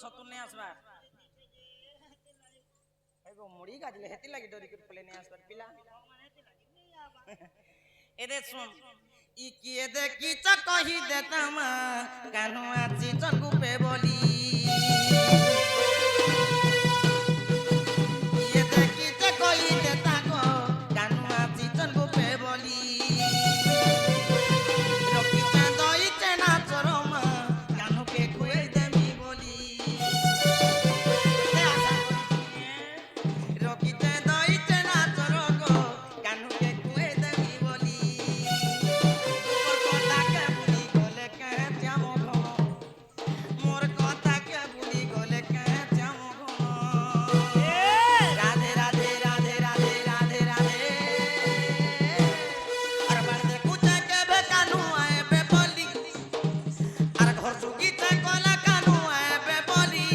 সতুর নেই আসবার এগো মুড়ি গাজলে হেতি লাগি ডরি করে পলে নেই আসবার পিলা এদে শুন ই কি এদে কি চ কহি দেতাম কানু আছি চঙ্গুপে বলি এদে কি চ কহি দেতা গো কানু আছি চঙ্গুপে বলি রকি চাঁদই চেনা চরমা কানুকে খুয়ে দেমি বলি রকি চাঁদই চেনা চরগ কানুকে খুয়ে দেমি বলি মোর কথাকে ভুলি গলে কে যাম ঘন মোর কথাকে ভুলি গলে কে যাম ঘন রাধে রাধে রাধে রাধে রাধে রাধে আর বার দেখু চাকে বে কানু আইবে বলি আর ঘর চুকি চাই কলা কানু আইবে বলি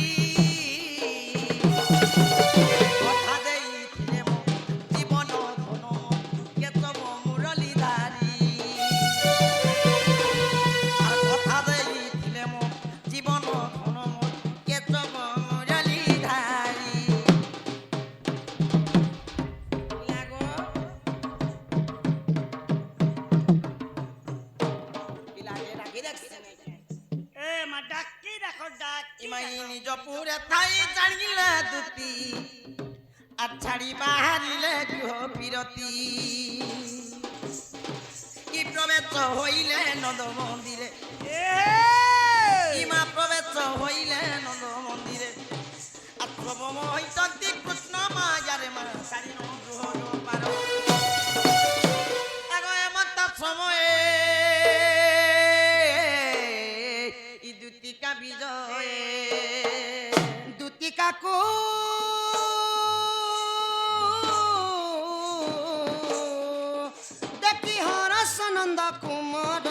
কথা দেইছিলে মো জীবন ধন কেতব মুরলি ধারি আর কথা দেইছিলে মো জীবন ধন কেতব মুরলি ধারি লাগো পিলাকে রাখি দেখছে এ মা ডাকি রাখো ডাকি ইমাই নিজ পুরে থাই জানিলে দুতি আর ছাড়ি বাহারিলে গৃহ বিরতি কি প্রবেশ হইলে নন্দ মন্দিরে ইমা প্রবেশ হইলে নন্দ মন্দিরে আত্মবম হইতন্তি কৃষ্ণ মায়ারে মা সারি গৃহ পার আগে এমত সময়ে ই দুতিকা বিজয়ে দুতিকাকু দেখি হরস নন্দ কুমার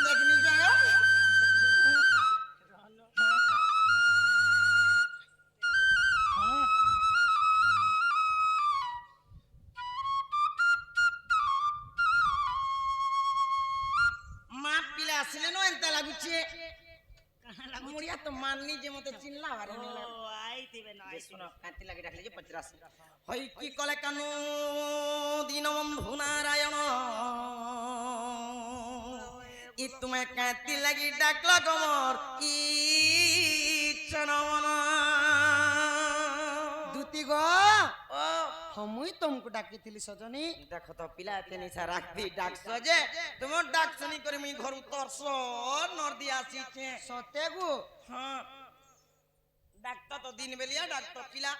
দেখনি যাও মা পিলা আসলে নো এন্তা লাগুছে মুড়িয়া তো মাননি যে মতে চিনলা আরে ও আইতিবে না যে শুনো কাঁতি লাগি রাখলে যে 50 হই কি কলে কানু দিন বন্ধু নারায়ণ ই তুমি কাঁতি লাগি ডাকল গমর ই চনমন দুতি গো ও হমুই তোমকু ডাকিଥିଲି সজনী দেখো তো পিলা তেনি সা রাখতি ডাকছ যে তোমার ডাক শুনি করে আমি ঘর উতরছ নরদি আসিছে সতে গো হ্যাঁ ডাকতা তো দিন বেলিয়া ডাকতো পিলা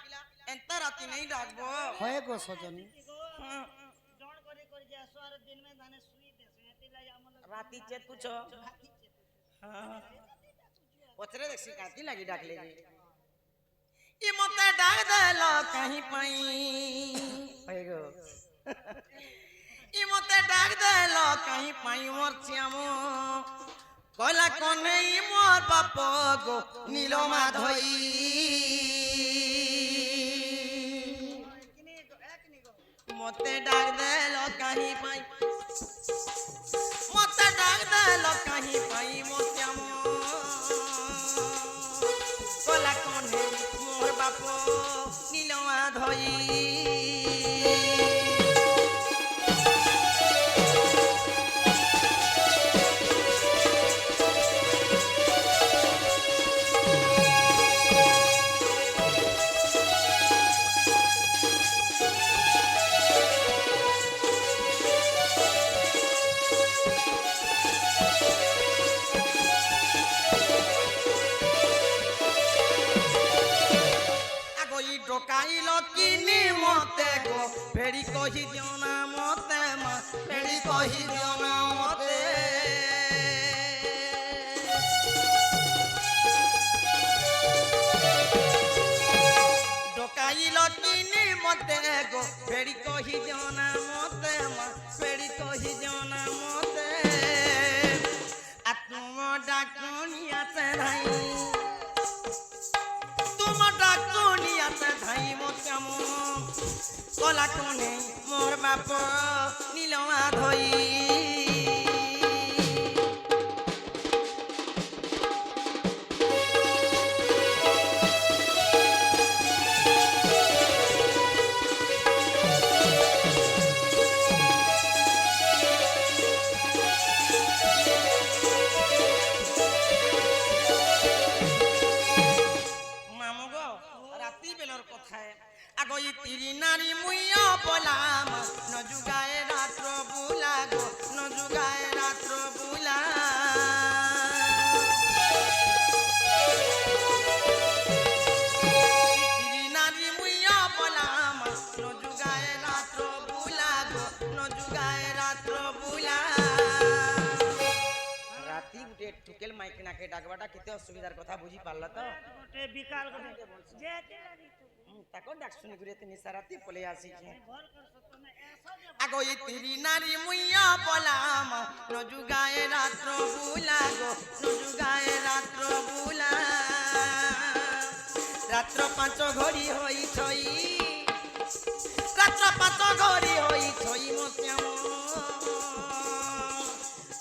এন্তা রাতি নেই ডাকবো হয়ে গো সজনী হ্যাঁ জণ করে করে যে সোয়ার দিন মে ধানে সুই দেছে এতি লাই আমল রাতি চেত পুছো হ্যাঁ পছরে দেখছি কাতি লাগি ডাকলে যে ই মতে ডাক দেল কাহি পাই হয়ে গো ই মতে ডাক দেল কাহি পাই মোর শ্যাম কলা কনে ই মোর বাপ গো নীলমা ধই মতে ডাক দেল কাহি পাই মতে ডাক দেল কাহি পাই মোর শ্যাম কলা কনে মোর বাপ নীলমা ধই ডকাইল কিনি মতে গো ফেরি কহি দিও না মতে মা ফেরি কহি দিও না মতে ডকাইল কিনি মতে গো ফেরি কহি দিও না মতে মা ফেরি কহি ধাই তোমার ডাক দুনিয়াতে ধাই মতাম কলা কোনে মোর বাপ নীলমা ধই আগই তিরি নারী মুইয়া বলাম নজুগায় রাত্র বুলা গো নজুগায় রাত্র বুলা তিরি নারী মুইয়া বলাম নজুগায় রাত্র বুলা গো নজুগায় রাত্র বুলা রাতি গুটে টুকেল মাইক নাকে ডাকবাটা কেতে অসুবিধার কথা বুঝি পারলা তো গোটে বিকাল গোটে যেতে তাকো ডাক শুনি করে তুমি সারাতি পলে আসিছে ভর করছ তুমি এসো যে আগই তিরি নারী মুইয়া বলাম নজুগায় রাত্র বুলা গো নজুগায় রাত্র বুলা রাত্র 5 ঘড়ি হই ছই রাত্র 5 ঘড়ি হই ছই মশ্যাম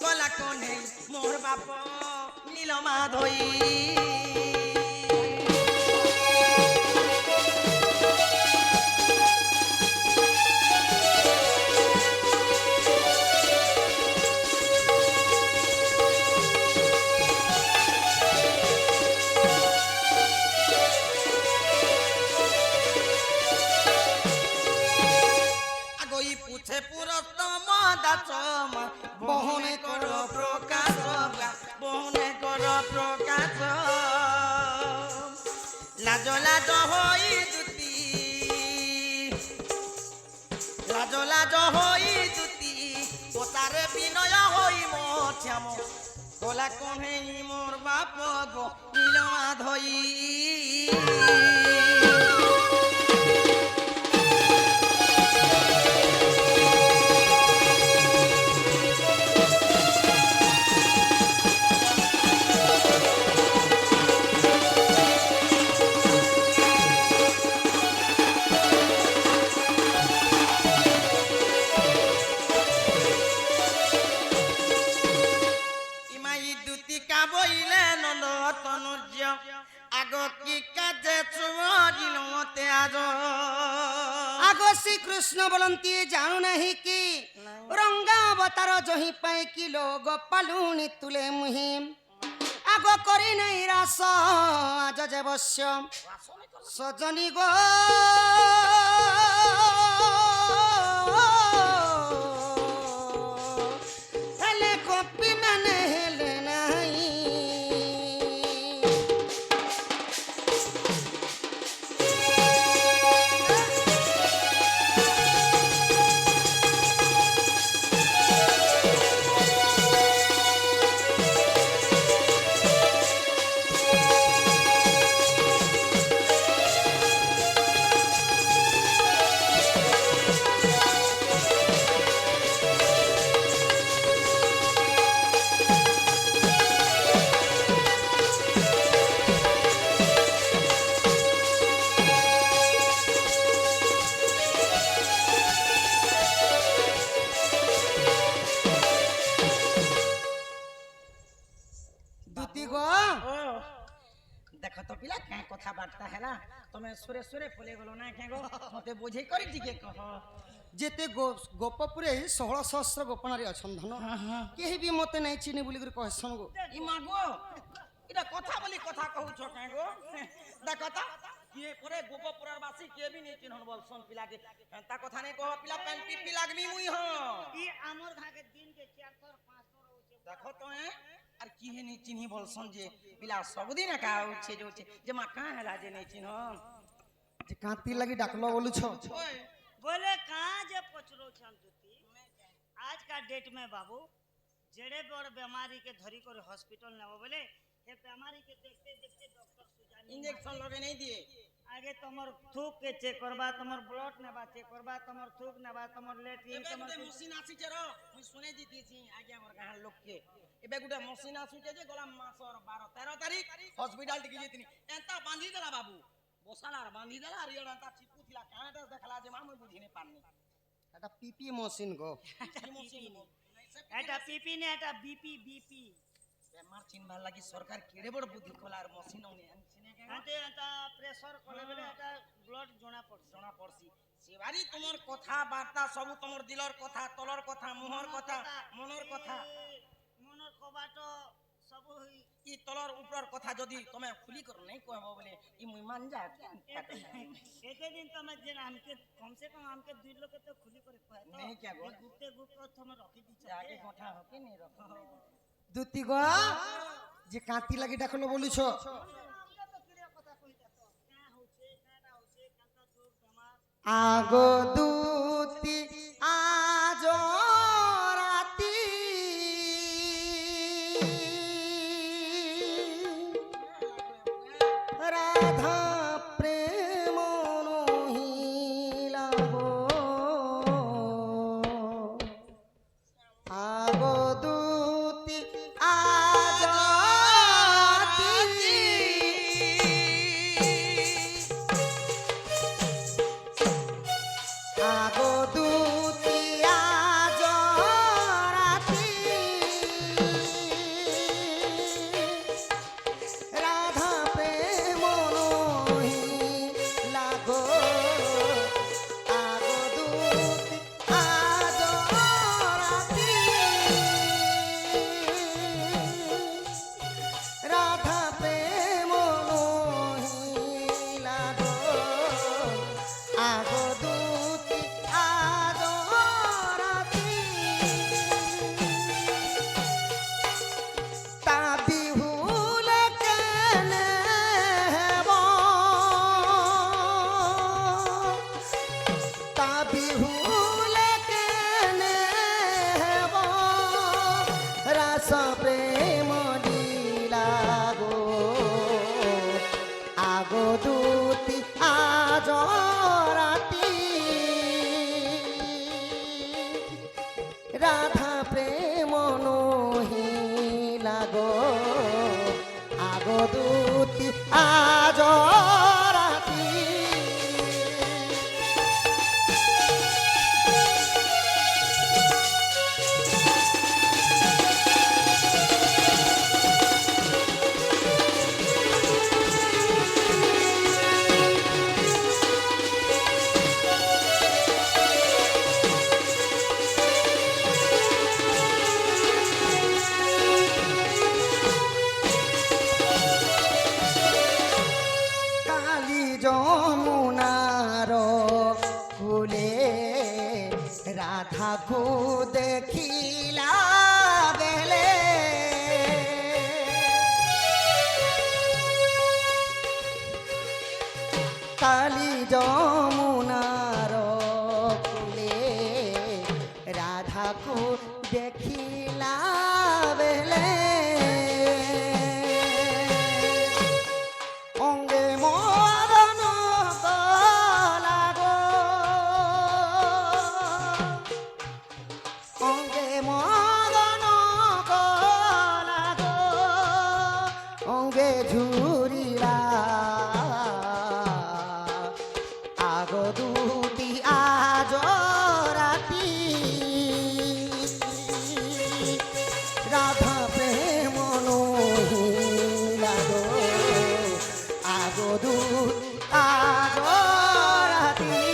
কলা কোনে মোর বাপ নীলমা ধই বহনে কর প্রকাশ বহনে কর প্রকাশ লাজ লাজ হই দুতি লাজ লাজ হই দুতি পোতারে বিনয় হই মছাম গলা কনে মোর বাপ গো নীলমা ধই শ্রীকৃষ্ণ বলନ୍ତି জানু নাহি কি রঙ্গা অবতার জহি পাই কি লোগ পালুনি তুলে মুহি আগ করি নাই রাস আজ যে বস্য সজনী গো হেলে কপি মানে হেলে নাই देख तो पिला क्या कथबार्ता है तुम सुरे सुरे पले गलो ना क्या गो मते बुझे करी टिके कह जेते गोपपुरे 16 सहस्र गोपनारी अछन धन केही भी मते नै चिनी बोली कर कहसन गो ई मागो इटा कथा बोली कथा कहू छ क्या गो देख ता के पुरे गोपपुरार बासी के भी नै चिन्हन बोलसन पिला के ता कथा नै कह पिला पेन पिपी लागमी मुई हो ई हमर घा के दिन के 400 500 होचे देखो तो है আর কি হে নি চিনি বলছন যে পিলা সবদিন একা উঠছে যে যে মা কা হেলা যে নাই চিন যে কাঁতি লাগি ডাকলো বলুছ बोले कहां जे पचरो छन दुती आज का डेट में बाबू जेड़े बड़ बीमारी के धरी कर हॉस्पिटल नेबो बोले ये बीमारी के देखते देखते डॉक्टर सुजानी इंजेक्शन लगे नहीं दिए आगे तमर थूक के चेक करबा तमर ब्लड नेबा चेक करबा तमर थूक नेबा तमर लेट्रिन एबे तमर गुटे मशीन आसीचे रो मुई सुने दितीছি आगे हमर गां लोग के एबे गुटे मशीन आसीचे जे गला मासर 12 13 तारीख हॉस्पिटल टिकी जेतिनी एंता बांधी देला बाबू बसालार बांधी देला আর এড়াটা চিপু থিলা কাঁটা দেখলা যে মা মুই বুঝি নে পারনি এটা পিপি মেশিন গো কি মशीन এটা পিপি নে এটা বিপি বিপি বেমার চিনবার লাগি সরকার কেড়ে বড় বুদ্ধি খোলার মशीन নে আনছিনে কে আতে এটা প্রেসার কলে বলে এটা ব্লড জনা পড়ছে জনা পড়ছি সেবারি তোমার কথা বার্তা সব তোমার দিলর কথা তলর কথা মুহর কথা মনর কথা মনর কবাট সব হই ই তলর উপর কথা যদি তুমি খুলি কর নাই কহবো বলে ই মুই মান যা একে দিন তো আমার যে আমকে কমসে কম আমকে 2 লোকে তো খুলি করে কয় তো नहीं क्या गो গুপ্তে গুপ্ত তুমি রাখি দিছ आगे কথা হকে নি রকম দুতি গো যে কাঁতি লাগি ডাকলো বলিছ আমকে তো ক্লিয়ার কথা কইতা তো কা হচ্ছে কাটা হচ্ছে কান্তা চোখ জামা আগো দুতি আজ রাতি রাধা প্রেম নহিলা গো আগো দুতি আজ রাতি আগো দুতি আজ রাতি রাধা প্রেম নহিলা গো আগো দুতি আজ রাতি রাধা প্রেম নহিলা গো আগো দুতি আজ রাতি তা বিহুল কেনে হেব তা বিহুল কেনে হেব রাস প্রেম লীলা গো আগো দুতি আজ রাতি রাধা প্রেম নহিলা গো আগো দুতি আজ রাতি কালী যমুনার কূলে রাধাকু দেখিলা বেলে কালী যমুনার কূলে রাধাকু দেখিলা বেলে অঙ্গে মদন কলা গো অঙ্গে মদন কলা গো অঙ্গে ঝুরিলা আগো দুটি আজ রাতি রাধা প্রেম নহিলা গো আগো দুটি আজ রাতি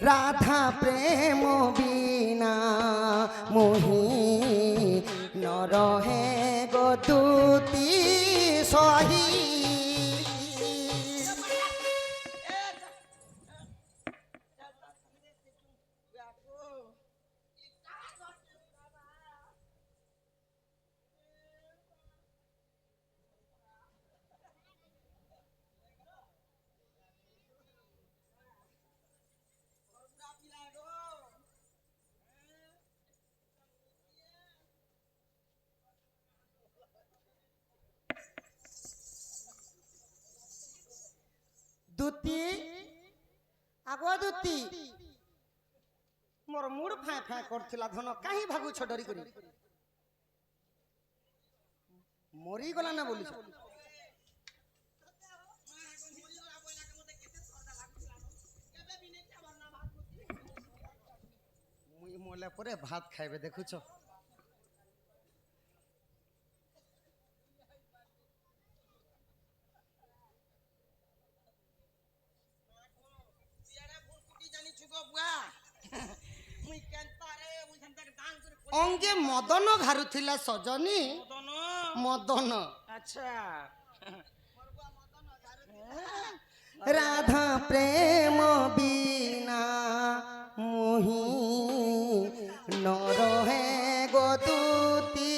রাধা প্রেম বিনা মোহি ন নরহে গদুতি সহি দুতি আগো দুতি মোর মুড ফাঁ ফাঁ করছিলা ধন কাহি ভাগুছ ডরি করি মরি গলা না বলিছ মুই মলে পরে ভাত খাইবে দেখুছ অঙ্গে মদন ঘারুথিলা সজনী মদন মদন আচ্ছা রাধা প্রেম বিনা মুহি নরহে গদুতি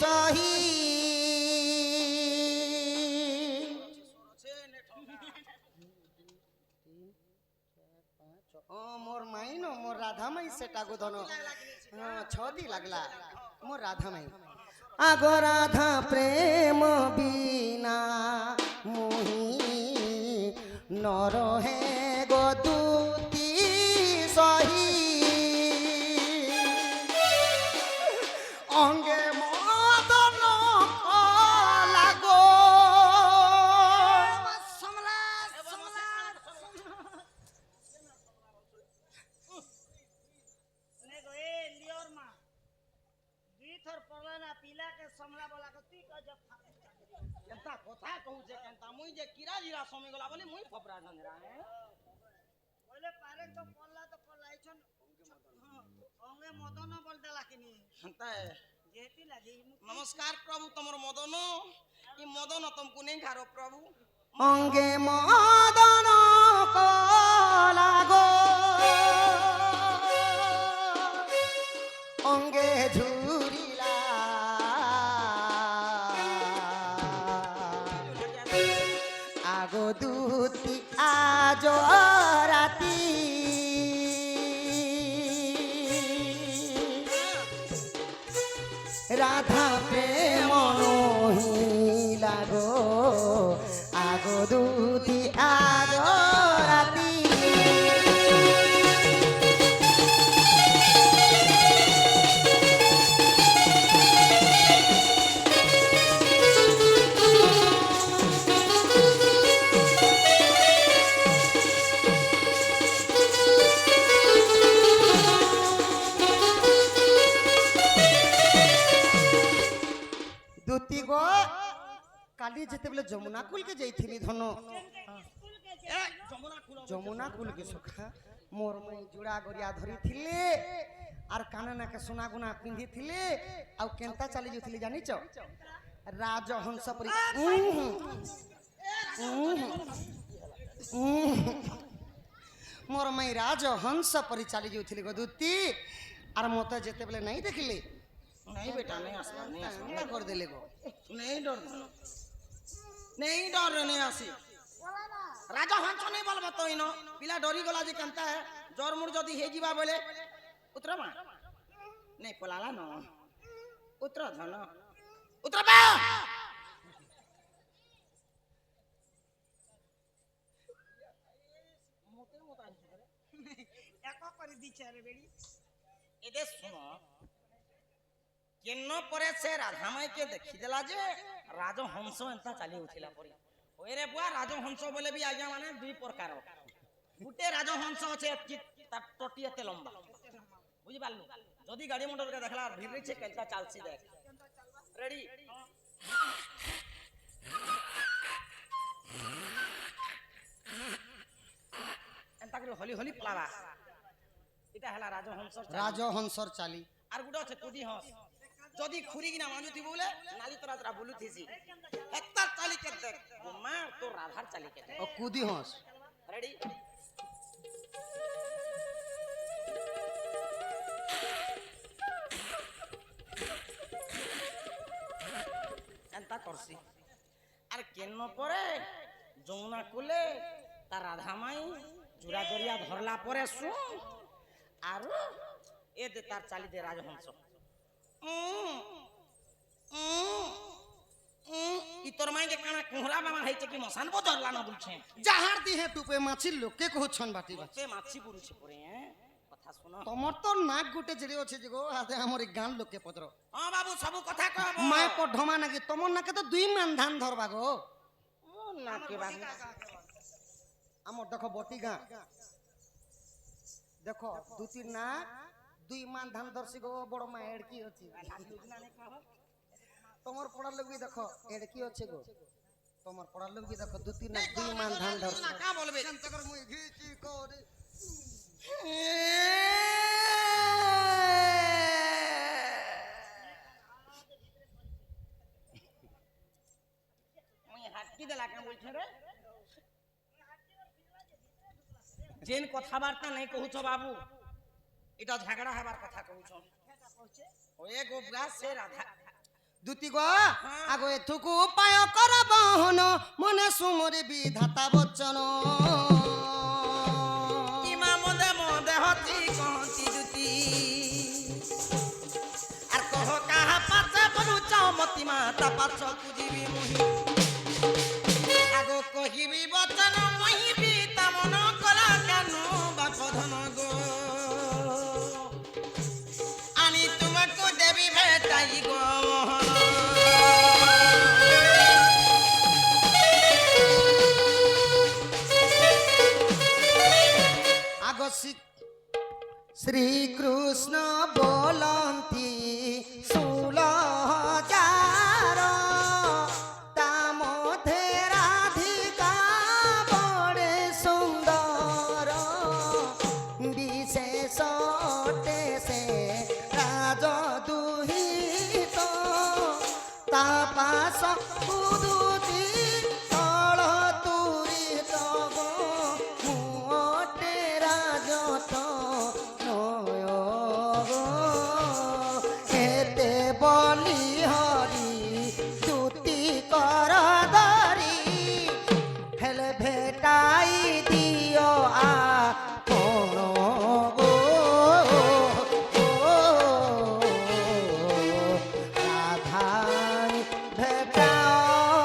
সহি ও মোর মাই ন মোর রাধা মাই সেটা গোধন ছদি লাগলা মোর রাধা মাই আগ রাধা প্রেম বিনা মুহি নরহে গদুতি সহি অঙ্গে মদন লাগো কেনতা কথা কহুছে কেনতা মুই যে কিরা জিরা সময় গলা বলি মুই ফপরা ধনরা বলে পারে তো পল্লা আইছন অঙ্গে মদন বলতে লাকিনি হেনতা যেতি লাগি নমস্কার প্রভু তোমার মদন ই মদন তুমকু নেই ঘারো প্রভু অঙ্গে মদন লাগো অঙ্গে ঝুরিলা আগো দুতি আজ রাতি রাধা প্রেম নহিলা গো আগো দুতি আজ রাতি দুতি গো কালি যেতেবেলে যমুনা কুলকে যাইছিলি ধন যমুনা কুলকে সখা মোর মাই জুড়া গরিয়া ধরিଥିଲେ আর কানে নাকে সোনা গুনা পিঁধিଥିଲେ ଆଉ কেনতা চালি যাইছিলি জানিছ রাজহংস পরি মোর মাই রাজহংস পরি চালি যাইছিলি গো দুতি আর মতে যেতেবেলে নাই দেখিলি नहीं बेटा नहीं आसना नहीं आसना না করে দিলে গো नहीं डर नहीं डर नहीं आसी राजा हंस नहीं बोल बतो इनो पिला डरी गला जे केनता है जोर मुर जदी हे जीवा बोले उतरा मा नहीं पलाला न उतरा धन उतरा बा मोते मोता এক করে দিছে রে বেড়ি এদে শুনো কেন পরে সে রাধামাই কে দেখিদেলা যে রাজহংস এন্তা চালি উঠিলা পরি ওই রে বুয়া রাজহংস বলে বি আজ্ঞা মানে দুই প্রকার গুটে রাজহংস আছে তার টটি এতে লম্বা বুঝি পারলু যদি গাড়ি মোটরকে দেখলা ভিড়ছে কেনতা চালছি দেখ রেডি এন্তা করে হলি হলি পলাবা এটা হেলা রাজহংস রাজহংসর চালি আর গুটা আছে কুদি হংস যদি খুরি কিনা মানুতি বলে নালি তোরা তোরা বলুথিছি একটার চালিকে দেখ ও মা তোর রাধার চালিকে দেখ ও কুদি হস রেডি এন্তা করছি আর কেন পরে যমুনা কুলে তার রাধা মাই জোড়া দরিয়া ধরলা পরে শুন আর এ দে তার চালি দে রাজহংস ই তোর মাইকে কানা কুহরা বাবা হইছে কি মশান বদরলা না বলছে যাহার দিহে টুপে মাছির লোকে কহছন বাটি বাটি সে মাছি পুরুছে পরে কথা শুনো তোমার তো নাক গুটে জেড়ে আছে যে গো হাতে আমার এই গান লোকে পত্র হ্যাঁ বাবু সবু কথা কব মায় পঢমা নাকি তোমার নাকে তো 2 মান ধান ধরবা গো না কে বাবু আমার দেখো বটি গা দেখো দুটি না 2 মান ধান ধরছি গো বড় মা এড়কি আছে তোমার পড়ার লোক দেখো এড়কি আছে গো তোমার পড়ার লোক দেখো দুটি না 2 মান ধান ধরছি না কা বলবে চিন্তা মুই ঘিচি করে মুই হাটকি দেলা কা বলছ রে যেন কথাবার্তা নাই কহুছ বাবু এটা ঝগড়া হবার কথা কহুছ ওয়ে গোবরা সে রাধা দুটি গো আগো এথুকু উপায় কর বহন মনে সুমরে বিধাতা বচন ইমা মদে মদে হতি কহতি দুতি আর কহ কাহা পাছে বলুছ মতি মাতা পাছ কুজিবি মুহি আগো কহিবি বচন মহিবি তা মন কলা কানু বাপ ধন গো আনি তোমাকে দেবি ভেটাই গো আগো শ্রীকৃষ্ণ বলন্তি সুলজার তা মধ্যে রাধিকা বড়ে সুন্দর বিশেষ সে রাজ দুহিত তা পাশ কুদুতি তল তুরিত মুটে রাজত নয় এতে বলি হরি দুতি কর ধরি হেলে ভেটাই দিও আ কোন গো রাধাই ভেটাও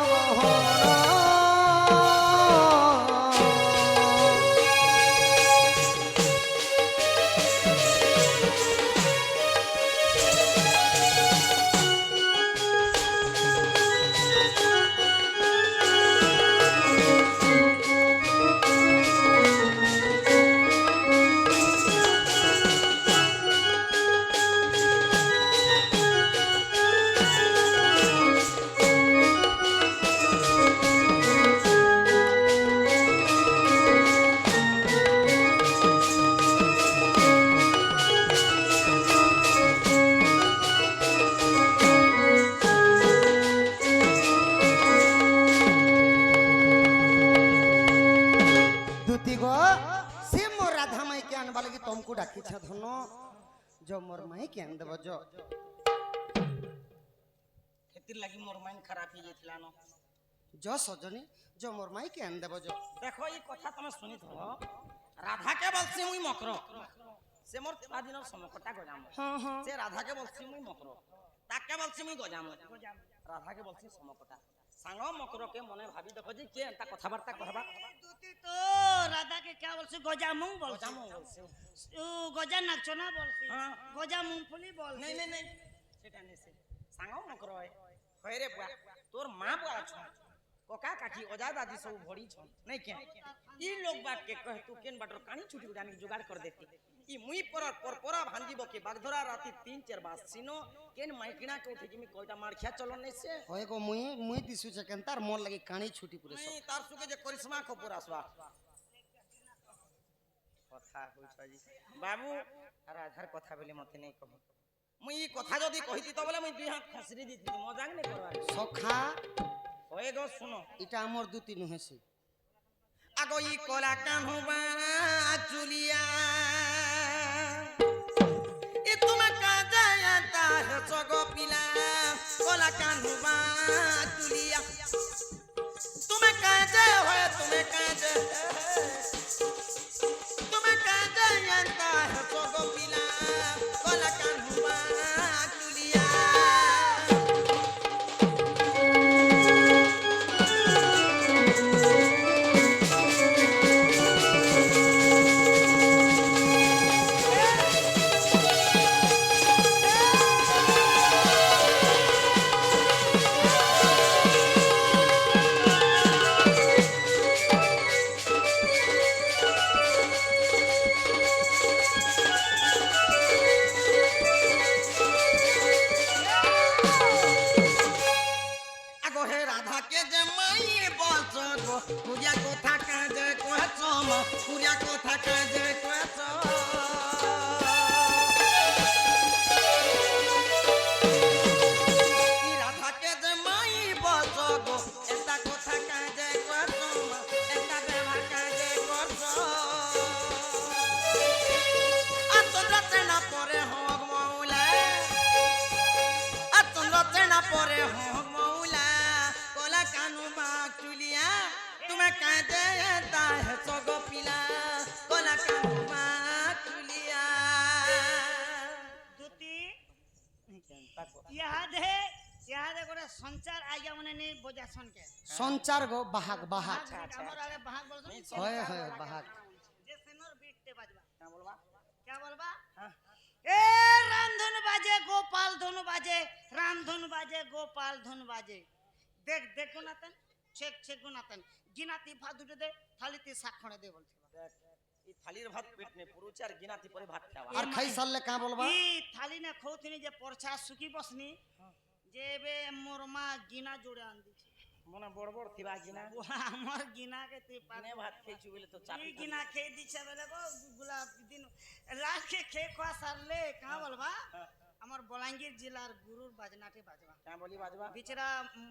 দুতি গো সে মোর রাধা মাইকে আনবা লাগি তমকু ডাকিছ ধন जो मोर माई के आन देबो जो খেতির লাগি মোর মাইন্ড খারাপ হয়ে গেছিল না जो सजनी जो मोर माई के आन देबो जो দেখো এই কথা তুমি শুনি থ রাধাকে বলছি মুই মকর সে মোর দিনের সমকটা গজাম हां हां সে রাধাকে বলছি মুই মকর তাকে বলছি মুই গজাম রাধাকে বলছি সমকটা সাঙ্গ মকরকে মনে ভাবি দেখো যে কে তা কথাবার্তা কহবা দুতি তো রাধাকে কে বলছি গজা মুং বলছি গজাম বলছি ও গজা নাচনা বলছি হ্যাঁ। গজা মুংফলি বলছি নাই নাই নাই সেটা নেই সে সাঙ্গ মকর হয় রে বুয়া তোর মা বুয়া আছ কোকা কাকি অজা দাদি সব ভড়ি ছ নাই কে ই লোক বাক কে কহ তু কেন বাটর কানি ছুটি উড়ানি जुगाड़ कर देती ই মুই পরা ভাঞ্জিব কে বাগধরা রাতি 3-4 বাস সিনো কেন মাইকিনা কে উঠে কিমি কয়টা মার খিয়া চলন নাই সে होय को मुई दिसु छ केन तार मोर लागि काणी छुटी पुरे सब নাই তার সুকে যে করিশ্মা কপুর আসবা কথা হইছ জি বাবু আর আধার কথা বলে মতে নাই কহ মুই ই কথা যদি কহিতি তো বলে মুই দুই হাত খসরি দিতি মজাক নে করবা সখা হয়ে গো শুনো এটা আমার দুটি নুহেছি আগো ই কলা কানহুবা চুলিয়া ই তোমা কাজায়া তাহ সগো পিলা কলা কানহুবা চুলিয়া তুমি কাজে হয় তুমি কাজে তুমি কাজায়া তাহ সগো পিলা কলা কানহুবা চুলিয়া আগো হে রাধা কে যে মাই বলছ গো পুরিয়া কথা কাজে কছ মা পুরিয়া কথা কাজে কছ ই রাধা কে যে মাই বলছ গো এটা কথা কাজে কছ মা এটা ব্যবহার কাজে কছ আতন্দ্রতে না পরে হোক মৌলা আতন্দ্রতে না পরে হোক মৌলা কলা কানু মা চুলিয়া তুমি কাঁদে তাহ সগো পিলা কলা কানু মা চুলিয়া দুটি ইয়াদে করে সঞ্চার আইয়া মানে নেই বোঝাছন কে সঞ্চার গো বাহাক বাহাক আমার আগে বাহাক বলছো হয় হয় বাহাক যে সেনর বিটতে বাজবা क्या बोलबा क्या बोलबा ए राम धनु बाजे गोपाल धनु बाजे राम धनु बाजे गोपाल धनु बाजे देख देख गुनातन चेक चेक गुनातन गिनाती फादुटे दे थालीती साखणे दे बोलथिबा देख ई थालीर भात पेट ने पुरुचार गिनाती परे भात खावा আর খাই সারলে কা বলবা ई थाली ने खौथिनी जे परछा सुकी बसनी जे बे मोर मा गिना जोड़े आन दिछि मने बड़ बड़ थिबा गिना আমার গিনা কে তুই ने भात खेचु बोले तो এই चापी গিনা খেয়ে দিচ্ছে বেলে গো গোলাপ দিন রাত কে খেয়ে খোয়া সারলে কা বলবা আমার বলাঙ্গীর জেলার গুরুর বাজনাতে বাজবা क्या बोली बाजबा বিচরা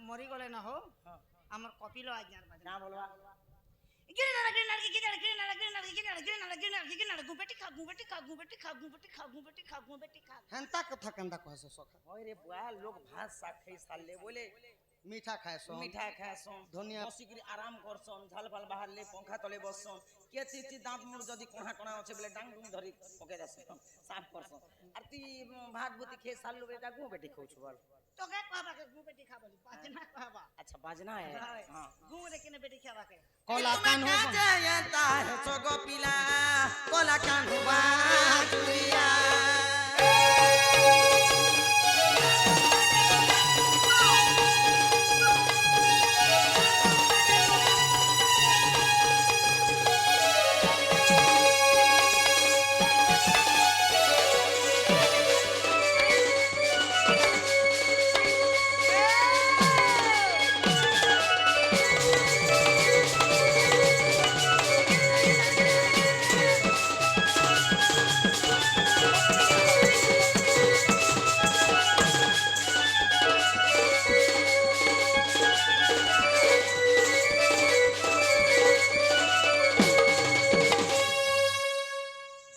মরি গলে না হো আমার কপিল আজ্ঞার বাজনা क्या बोलबा গিরনাড়া গিরনাড়া গিরনাড়া গিরনাড়া গিরনাড়া গিরনাড়া গিরনাড়া গিরনাড়া গুবেটি খা গুবেটি খা গুবেটি খা গুবেটি খা গুবেটি খা গুবেটি খা হেনতা কথা কেন্দা কহছে সখা ओए रे बुआ लोग भात साग खाई साले बोले মিঠা খায় সো मिठाई खाएसन धनिया- बसिकरी आराम करसन झाल फाल बाहर ले पंखा तले बससन के ती दांत मुड़ जदी कोणा कोणा अछि बोले डांग डुंग धरी पके जासन साफ करसन आर ती भात बुती खे साल बेटा गु बेटी खौछु बोल তো কে কহবা কে গুবেটি খা বলি বাজনা কহবা अच्छा बाजना है हां গু রে কেনে বেটি খাবা কে কলা কানু जयता है सगो पिला कोला कान्हु चुलिया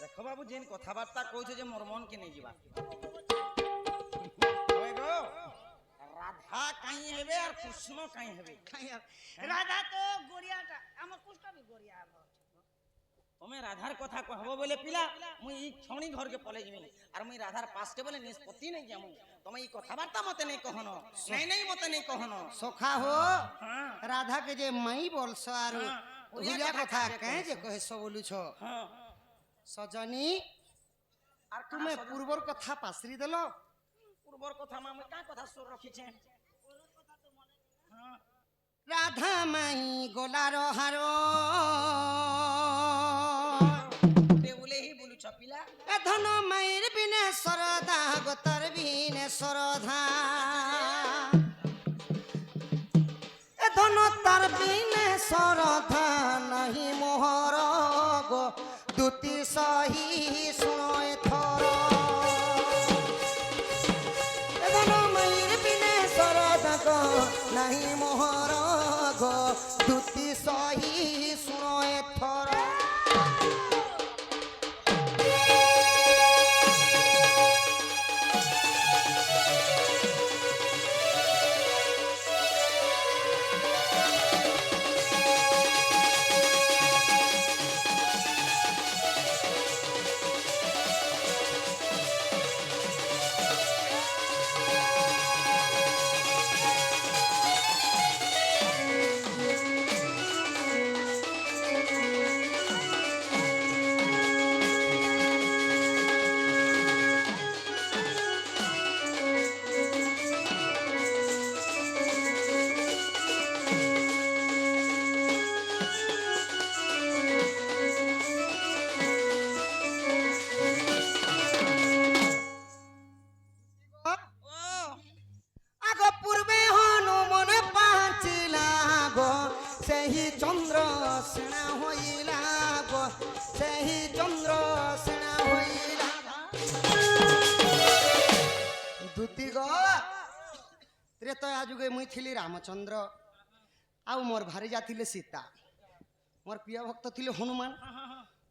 देखो बाबू जेन कथाबार्ता कहछ जे मोर मन के नहीं जीवा ओए गो राधा काई हेबे और कृष्ण काई हेबे রাধা তো গড়িয়াটা আমার কুষ্টা বি গড়িয়া তুমি রাধার কথা कहबो बोले पिला मुई ई छणी घर के पले जिमी और मुई राधार पास टे बोले निष्पत्ति नहीं जामु তুমি ई कथाबार्ता मते नहीं कहनो नहीं नहीं मते नहीं कहनो সখা হো हां রাধা কে যে মাই বলছ আর হ্যাঁ, ওহিয়া কথা কে যে কহে সব বলুছ हां সজনী আর তুমি পূর্বর কথা পাসরি দেল पूर्वर कथा मा का कथा सुर रखी छे हां রাধা মাই গোলার হার দেউলে ही बोलू छपिला এ ধন মাইর বিনে সরদা গোতর বিনে সরধা এ ধন তার বিনে সরধা নাহি মোহর গো দুতি সহি শুনয় থর ଥିଲି ରାମଚନ୍ଦ୍ର ଆଉ ମୋର ଭାରିଜା ଥିଲେ ସୀତା ମୋର ପ୍ରିୟ ଭକ୍ତ ଥିଲେ ହନୁମାନ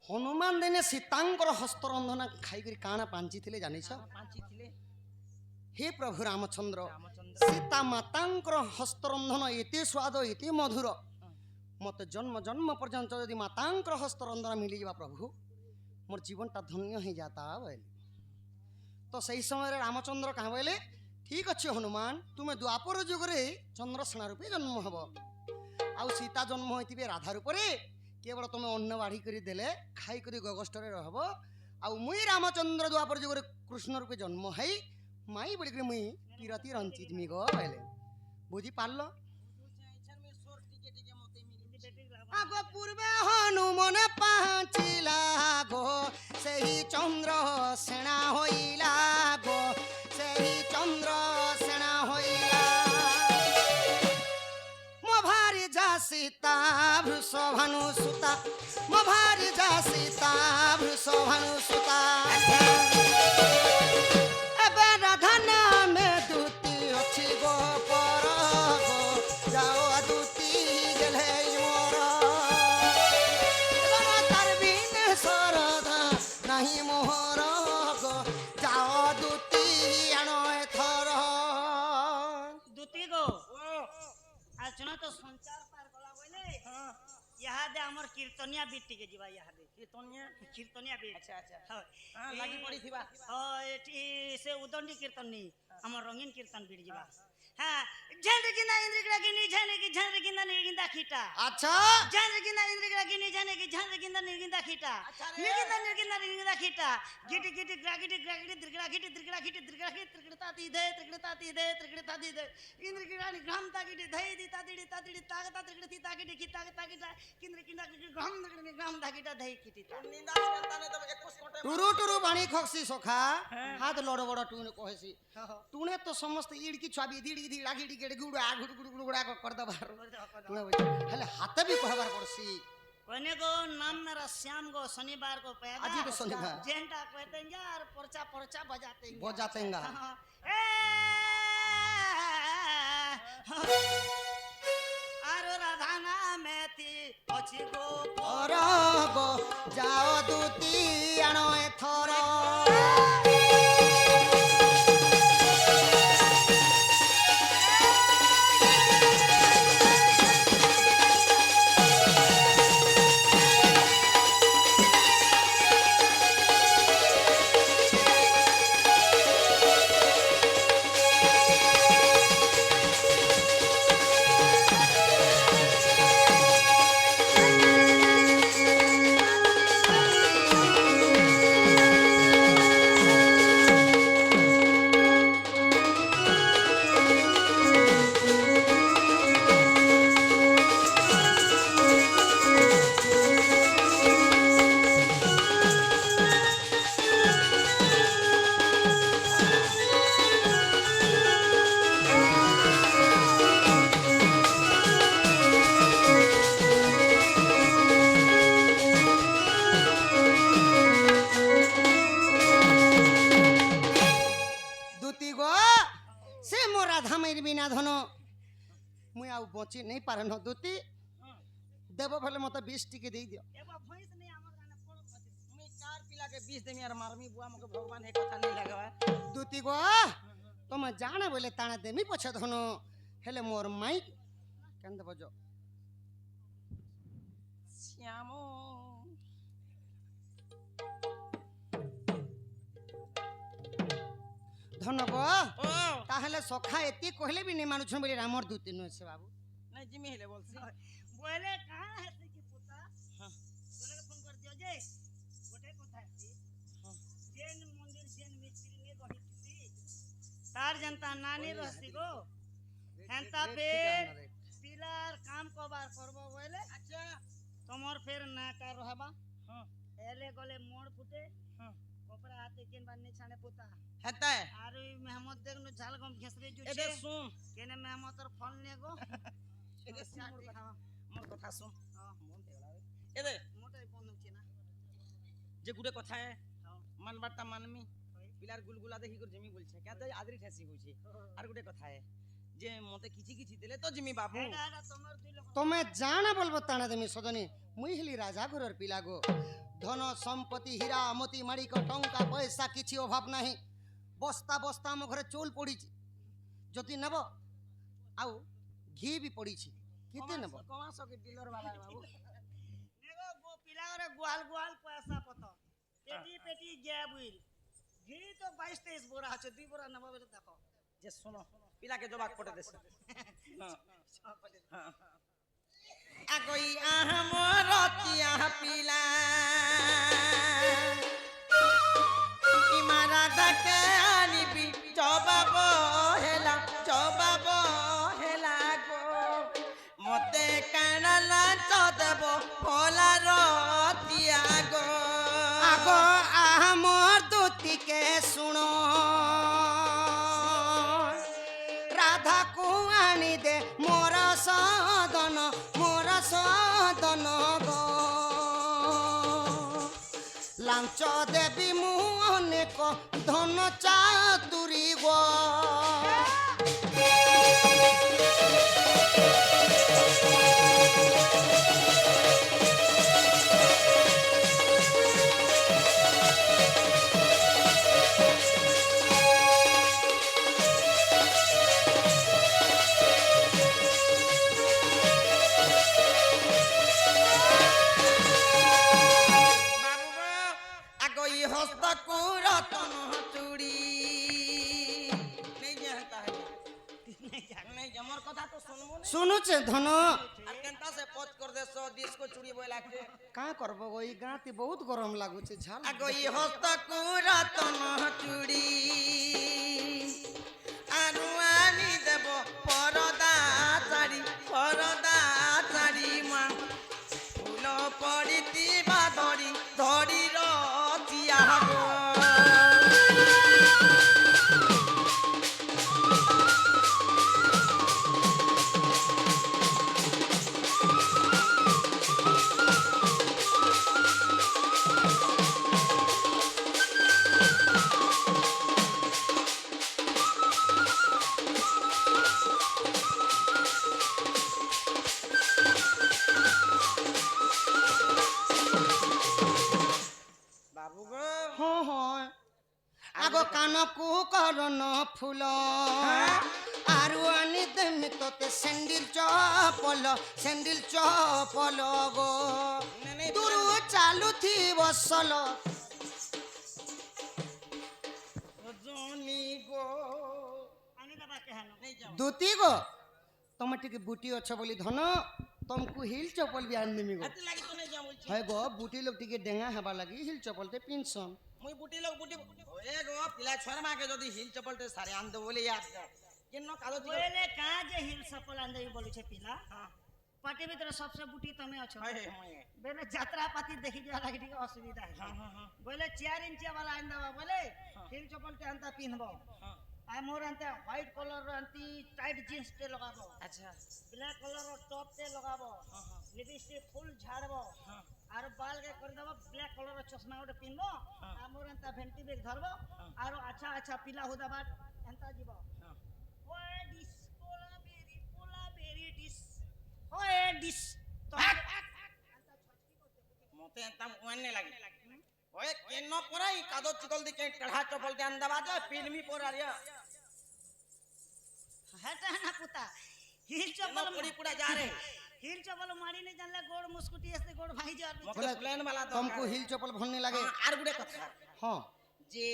ହନୁମାନ ଦିନେ ସୀତାଙ୍କର ହସ୍ତରନ୍ଧନା ଖାଇକରି କାଣା ପାଞ୍ଚିଥିଲେ ଜାଣିଛ ପାଞ୍ଚି ଥିଲେ ହେ ପ୍ରଭୁ ରାମଚନ୍ଦ୍ର ରାମଚନ୍ଦ୍ର ସୀତା ମାତାଙ୍କର ହସ୍ତରନ୍ଧନ ଏତେ ସ୍ୱାଦ ଏତେ ମଧୁର ମତେ ଜନ୍ମ ଜନ୍ମ ପର୍ଯ୍ୟନ୍ତ ଯଦି ମାତାଙ୍କର ହସ୍ତରନ୍ଧନ ମିଳିଯିବା ପ୍ରଭୁ ମୋର ଜୀବନଟା ଧନ୍ୟ ହେଇଯାତା ବୋଇଲେ ତ ସେହି ସମୟରେ ରାମଚନ୍ଦ୍ର କାଁ ବୋଇଲେ ଠିକ୍ ଅଛି ହନୁମାନ ତୁମେ ଦ୍ୱାପର ଯୁଗରେ ଚନ୍ଦ୍ରସେନା ରୂପେ ଜନ୍ମ ହେବ ଆଉ ସୀତା ଜନ୍ମ ହୋଇଥିବେ ରାଧା ରୂପରେ କେବଳ ତୁମେ ଅନ୍ନ ବାଢ଼ି କରି ଦେଲେ ଖାଇକରି ଗଗଷ୍ଟରେ ରହିବ ଆଉ ମୁଇଁ ରାମଚନ୍ଦ୍ର ଦ୍ୱାପର ଯୁଗରେ କୃଷ୍ଣ ରୂପେ ଜନ୍ମ ହେଇ ମାଇ ବୋଲିକରି ମୁଇଁ କିରତି ରଞ୍ଚିତମି ଗো ବୋଇଲେ ବୁଝିପାରିଲ আগ পূর্বে হনুমন পাঁচিলা গো সেই চন্দ্র সেনা হইলা গো সেই চন্দ্র সেনা হইলা মো ভারি যা সীতা বৃষভানু সুতা মো ভারি যা সীতা বৃষভানু সুতা এবে রাধা নামে দুতি অছি গো পর গো যাও দুতি গেলে মোর তার বিনে সরধা নাহি মোহর গো যাও দুতি আণ এথর দুতি গো আর শুনো তো সঞ্চার পার গলা বলে ইহাদে আমার কীর্তনিয়া বিট টিকে ଯିବା ইহাদে কীর্তনিয়া বিট আচ্ছা আচ্ছা হয় হ্যাঁ লাগি পড়িথিবা এটি সে উদণ্ডী কীর্তনী আমার রঙিন কীর্তন বিট ଯିବା হ্যাঁ ঝাঁড়ে কিনা ইন্দ্রিকড়া কিনি ঝাঁড়ে কিনা নির্গিন্দা খিটা আচ্ছা ঝাঁড়ে কিনা ইন্দ্রিকড়া কিনি ঝাঁড়ে কিনা নির্গিন্দা খিটা নির্গিন্দা খিটা গিটি গিটি গ্রাগিটি গ্রাগিটি দ্রিগড়া গিটি ত্রিকড়তা তিদে ত্রিকড়তা তিদে ইন্দ্রিকড়া গ্রাম তাগিটি ধই দি তাদিড়ি তাগতা ত্রিকড়তি তাগিটি খিতা তাগিটা কিন্দ্রিকিনা গ্রাম তাগিটা ধই খিটি নিন্দা করতানে তবে 21 কোটে টুরু টুরু বাণী খসি সখা হাত লড় বড় টুনে কহেছি টুনে তো সমস্ত ইড়কি ছবি দিড়ি দিড়া গিড়ি গেড়ে গুড়া গুড় গুড় গুড় গুড়া कर दबार टुने हेले हाथ भी कहबार पड़सी कोने को नाम मेरा श्याम को शनिवार को पैदा आज ही तो शनिवार। जेंटा कहते हैं यार पर्चा पर्चा बजाते हैं बजातेंगा आरो राधाना में थी अच्छी गो और गो जाओ दूती आनो एथर बची नहीं पारे न दूती देव भले मत 20 टिके दे दियो एबा भैंस नहीं हमर गाने कोन खते मुई 4 पिला के 20 देमी और मारमी बुआ मके भगवान हे कथा नहीं लगवा दूती गो तुम जाने बोले ताने देमी पछे धनो हेले मोर माई केंद बजो श्यामो धन गो ओ ताहले सखा एती कहले भी नहीं मानुछ बोले रामर दूती न से बाबू नहीं जिमी हेले बोलसी बोले कहां है से की पुता हां तोने फोन कर दियो जे गोटे कथा है जैन मंदिर जैन मिस्त्री ने गहिती तार जनता नानी रहसी गो हेंता फिर पिलार काम को बार करबो बोले अच्छा तमोर फिर ना का रहबा हां एले गले मोड़ फुटे हां कपड़ा हाथे केन बाने छाने पुता हेता है आरो मेहमत देख न झाल गम घेसरे जो एदे सुन केने मेहमतर फल ने गो एदे सुन मोर कथा सुन हां मन तेला एदे मोटे बंद होचे ना जे गुडे कथा है हां मान बाटा मानमी पिलार गुलगुला देखि कर जमी बोलछे क्या तो आदरी ठेसी होछे आर गुडे कथा है যে মতে কিছু কিছু দিলে তো জিমি বাবু এটা এটা তোমার দুই লোক তুমি জানা বলবো তানা দেমি সদনী মুই হেলি রাজা ঘরের পিলা গো ধন সম্পত্তি হীরা মতি মাড়িক টঙ্কা পয়সা কিছু অভাব নাই বস্তা বস্তা ଆମ ঘরে চৌল পড়িছি যদি নেব আউ ঘি বি পড়িছি কেতে নেব কমাস কি ডিলর বালা বাবু নেগো গো পিলারে গোয়াল গোয়াল পয়সা পত পেটি পেটি গে বুইল ঘি তো 22 23 বোরা আছে 2 বোরা নেব বলে দেখো যে শোনো পিলাকে জবাক পটে দেছে সব বলে আগই আহমর তিয়া পিলা ইমারা ডাকে আনিবি জবাব হেলা গো মতে কানালা চদেব ফলার তিয়া গো আগ আমার দুতিকে শুনো রাধা কু আনি দে মোর সদন গো লাঞ্চ দেবী মু অনেক ধন চাতুরি গো বাবু গো আগই হস্তকু রতন চুড়ি নেই যে তাহলে নেই যে মোর কথা তো শুনবো না শুনুছে ধন আর কেনতা সে পচ কর দেছো ডিস্কো চুড়ি বইলা কে কা করব গো এই গাঁতি বহুত গরম লাগুছে ঝাল আগই হস্তকু রতন চুড়ি আরু আনি দেব পরদা চাড়ি মা ফুল পড়িতিবা ধরি রতিয়া গো বাবু গো হ্যাঁ হ্যাঁ আগ কানকু করন ফুল আরু আনি দেমি তোতে স্যান্ডেল চপল গো নেই দুরু চালুথি বসল রজনী গো আনি দেবা কেন নেই যাও দুতি গো তুমি টিকে বুটি অছ বলি ধন तुमको हिल चप्पल भी आन देमी गो হাতে লাগি তো নেই যাও বলছি है गो बुटी लोग टिके डेंगा हेबा लगी हिल चप्पल ते पिनसन মুই বুটি লোক বুটি ওয়ে গো পিলা ছর মাকে যদি হিল চপলতে সারে আন দে বলে ইয়াদ কেন কালো দিও বলে কা যে হিল সপল আন্দে বলিছে পিলা পাটি ভিতরে সবসে বুটি তুমি আছো হয় হয় বেলে যাত্রা পাতি দেখি যা লাগি ঠিক অসুবিধা বলে 4 इंच वाला आन दवा बोले हिल चप्पल ते अंता पिनबो आ मोर अंता व्हाइट कलर रो अंती टाइट जींस ते लगाबो আচ্ছা ब्लैक कलर रो टॉप ते लगाबो लिपस्टिक फुल झाड़बो आरो बाल के कर देबो ब्लैक कलर रो चश्मा ओटे पिनबो आ मोर अंता भेंटी बेग धरबो आरो अच्छा अच्छा पीला होदा बाद अंता जीबो ओए डिस पोला बेरी डिस ओए डिस तो মতে এতাম ওয়ানে লাগি ওয়ে কেন পরাই কাদো চিকল দি কে টেढ़ा চপল তে আন দেবা যে ফিল্মি পরারিয়া हटा ना पुता हिल কেন चप्पल পড়ি পুরা যা রে हिल चप्पल मारी नहीं जानले गोड़ मुस्कुटी ऐसे गोड़ भाई जार মতে প্লেন वाला তো तुमको हिल चप्पल भन्ने लगे আর গুড়ে কথা हाँ যে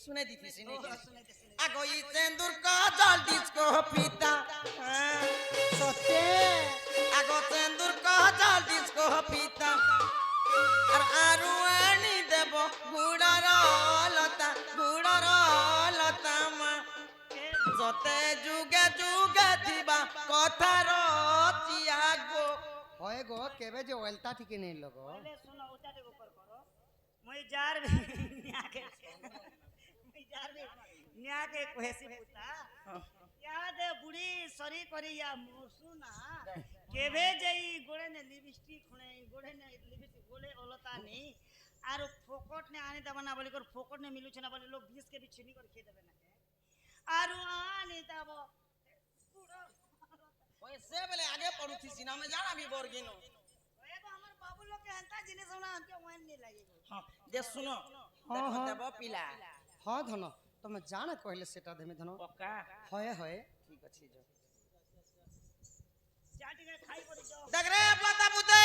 শুনে দিতি শুনে सुने আগো ই সেন্দুর কা জল ডিস্কো পিতা सत्य আগো সেন্দুর কা জল ডিস্কো পিতা আর আরু আনি দেব গুড়ার লতা মা যতে যুগে যুগে থিবা কথার চিয়াগো होए गो केबे जे ओलता ठीके नहीं लगो पहले सुनो उठा के ऊपर करो मैं जार भी न्या के कोहेसी पुता याद है बुढ़ी सरी करी या सुना केबे जई गोड़े ने लिपस्टिक खुणे गोड़े ने लिपस्टिक गोले ओलता नहीं आर फोकट ने आने दबना बोली कर फोकट ने मिलु छना बोली लोग 20 के भी छिनी कर खे देबे ना आरु आने दबो ওই সে বলে আগে পড়ুছিস না আমি জানাবি বর্গিনো এগো আমার বাবু লোকে হেনতা জিনিস না हमके ওয়ান নি লাগে হ্যাঁ দে শুনো হ্যাঁ, দেখো হ্যাঁ। দেব পিলা ହଁ ଧନ ତମେ ଜାଣ କହିଲେ ସେଟା ଦେମି ଧନ পক্কা ହଏ ହଏ ঠিক আছে যো যা টিকে খাই পড়ি যাও দেখ রে পাতা পুতে